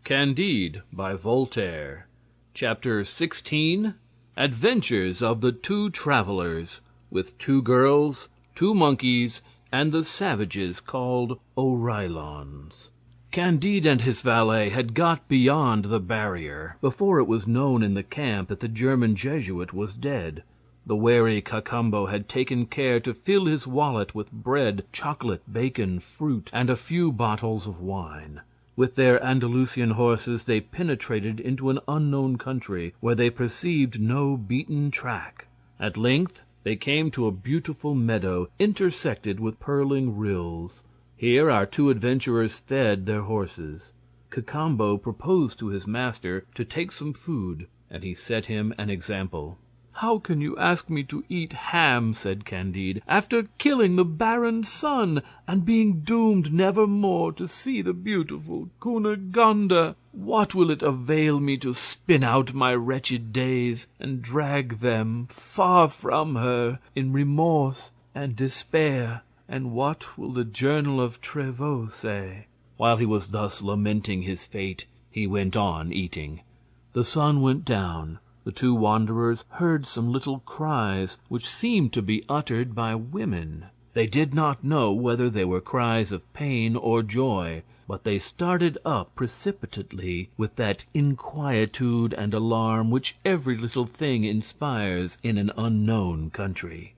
Candide by Voltaire. Chapter 16. Adventures of the Two Travelers, with Two Girls, Two Monkeys, and the Savages called Oreillons. Candide and his valet had got beyond the barrier before it was known in the camp that the German Jesuit was dead. The wary Cacambo had taken care to fill his wallet with bread, chocolate, bacon, fruit, and a few bottles of wine. With their Andalusian horses they penetrated into an unknown country, where they perceived no beaten track. At length they came to a beautiful meadow intersected with purling rills. Here our two adventurers fed their horses. Cacambo proposed to his master to take some food, and he set him an example. "How can you ask me to eat ham," said Candide, "after killing the Baron's son, and being doomed never more to see the beautiful Cunegonde? What will it avail me to spin out my wretched days, and drag them far from her in remorse and despair? And what will the Journal of Trevoux say?" While he was thus lamenting his fate, he went on eating. The sun went down. The two wanderers heard some little cries, which seemed to be uttered by women. They did not know whether they were cries of pain or joy, but they started up precipitately with that inquietude and alarm which every little thing inspires in an unknown country.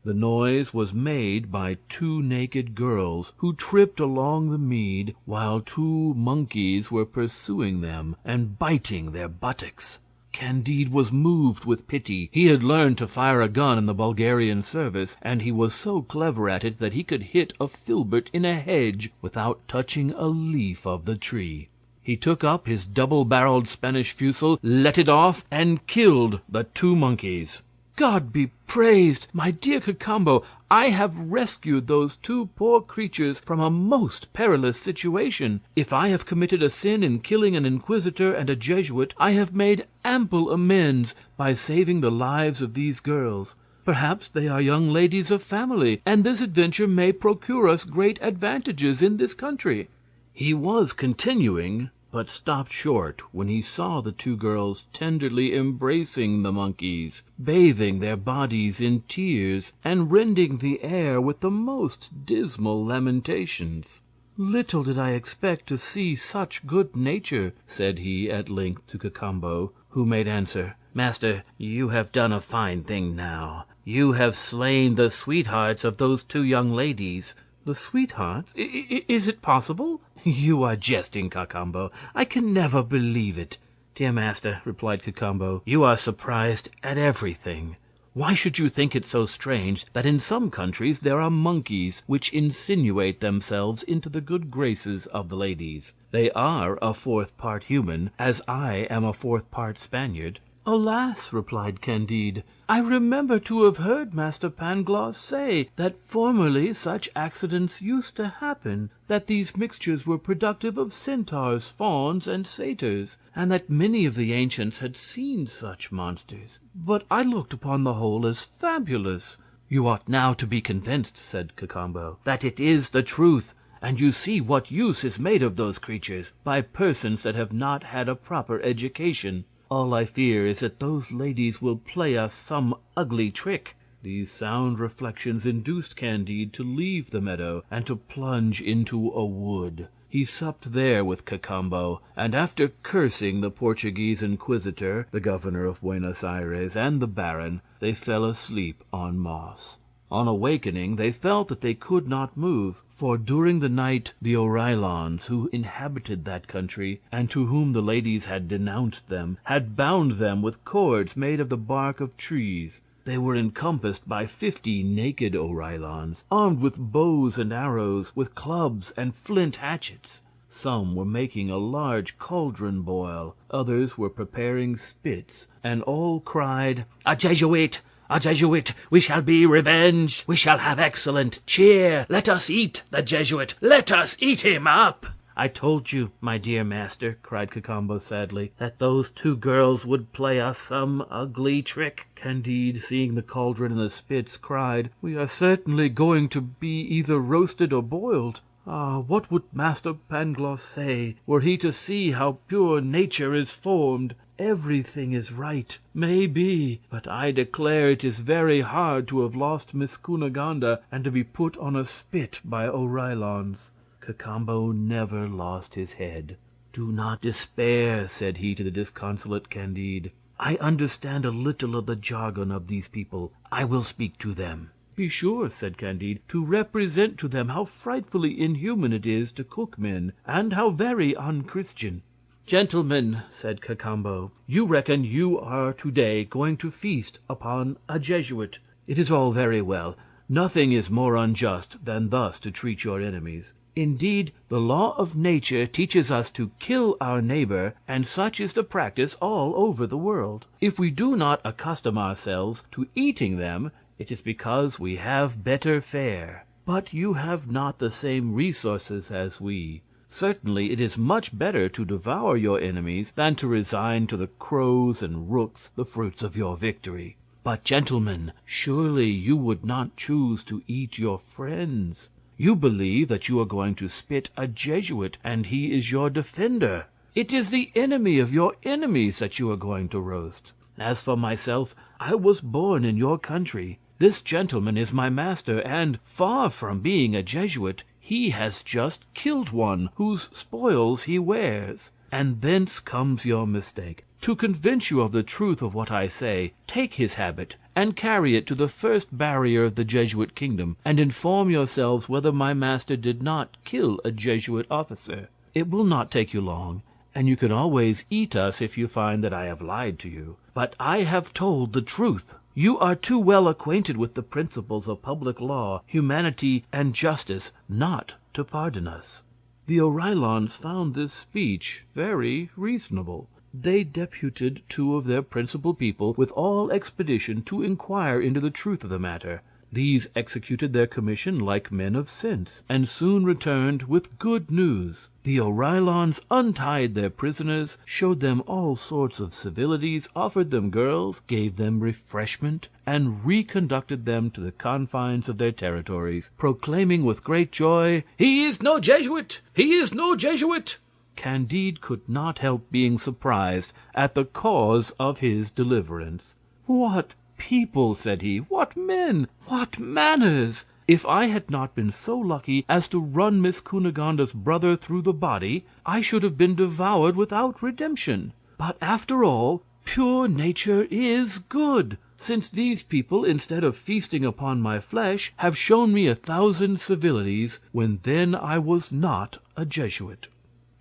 The noise was made by two naked girls, who tripped along the mead, while two monkeys were pursuing them and biting their buttocks. Candide was moved with pity. He had learned to fire a gun in the Bulgarian service, and he was so clever at it that he could hit a filbert in a hedge without touching a leaf of the tree. He took up his double-barreled Spanish fusil, let it off, and killed the two monkeys. "God be praised, my dear Cacambo! I have rescued those two poor creatures from a most perilous situation. If I have committed a sin in killing an inquisitor and a Jesuit, I have made ample amends by saving the lives of these girls. Perhaps they are young ladies of family, and this adventure may procure us great advantages in this country." He was continuing, but stopped short when he saw the two girls tenderly embracing the monkeys, bathing their bodies in tears, and rending the air with the most dismal lamentations. "Little did I expect to see such good nature," said he at length to Cacambo, who made answer, "Master, you have done a fine thing now. You have slain the sweethearts of those two young ladies." "The sweethearts? Is it possible?" "You are jesting, Cacambo. I can never believe it." "Dear master," replied Cacambo, "you are surprised at everything. Why should you think it so strange that in some countries there are monkeys which insinuate themselves into the good graces of the ladies? They are a fourth part human, as I am a fourth part Spaniard." "Alas!" replied Candide, "I remember to have heard Master Pangloss say that formerly such accidents used to happen, that these mixtures were productive of centaurs, fauns, and satyrs, and that many of the ancients had seen such monsters. But I looked upon the whole as fabulous." "You ought now to be convinced," said Cacambo, "that it is the truth, and you see what use is made of those creatures by persons that have not had a proper education. All I fear is that those ladies will play us some ugly trick." These sound reflections induced Candide to leave the meadow and to plunge into a wood. He supped there with Cacambo, and after cursing the Portuguese inquisitor, the governor of Buenos Ayres, and the baron, they fell asleep on moss. On awakening they felt that they could not move, for during the night the Oreillons, who inhabited that country, and to whom the ladies had denounced them, had bound them with cords made of the bark of trees. They were encompassed by 50 naked Oreillons, armed with bows and arrows, with clubs and flint hatchets. Some were making a large cauldron boil, others were preparing spits, and all cried, "A Jesuit! A Jesuit! We shall be revenged! We shall have excellent cheer! Let us eat the Jesuit! Let us eat him up!" "I told you, my dear master," cried Cacambo sadly, "that those two girls would play us some ugly trick." Candide, seeing the cauldron and the spits, cried, "We are certainly going to be either roasted or boiled." Ah, what would Master Pangloss say, were he to see how pure nature is formed? Everything is right, may be, but I declare it is very hard to have lost Miss Cunegonde, and to be put on a spit by Oreillons. Cacambo never lost his head. Do not despair, said he to the disconsolate Candide. I understand a little of the jargon of these people. I will speak to them. Be sure, said Candide, to represent to them how frightfully inhuman it is to cook men, and how very unchristian. Gentlemen, said Cacambo, you reckon you are today going to feast upon a Jesuit. It is all very well. Nothing is more unjust than thus to treat your enemies. Indeed, the law of nature teaches us to kill our neighbor, and such is the practice all over the world. If we do not accustom ourselves to eating them, it is because we have better fare. But you have not the same resources as we. Certainly it is much better to devour your enemies than to resign to the crows and rooks the fruits of your victory. But, gentlemen, surely you would not choose to eat your friends. You believe that you are going to spit a Jesuit, and he is your defender. It is the enemy of your enemies that you are going to roast. As for myself, I was born in your country. This gentleman is my master, and, far from being a Jesuit, he has just killed one whose spoils he wears. And thence comes your mistake. To convince you of the truth of what I say, take his habit, and carry it to the first barrier of the Jesuit kingdom, and inform yourselves whether my master did not kill a Jesuit officer. It will not take you long, and you can always eat us if you find that I have lied to you. But I have told the truth. You are too well acquainted with the principles of public law, humanity, and justice, not to pardon us. The Oreillons found this speech very reasonable. They deputed 2 of their principal people with all expedition to inquire into the truth of the matter. These executed their commission like men of sense, and soon returned with good news. The Oreillons untied their prisoners, showed them all sorts of civilities, offered them girls, gave them refreshment, and reconducted them to the confines of their territories, proclaiming with great joy, "He is no Jesuit! He is no Jesuit!" Candide could not help being surprised at the cause of his deliverance. "What people," said he, "what men, what manners! If I had not been so lucky as to run Miss Cunegonde's brother through the body, I should have been devoured without redemption. But after all, pure nature is good, since these people, instead of feasting upon my flesh, have shown me 1,000 civilities, when then I was not a Jesuit."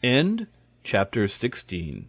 End chapter 16.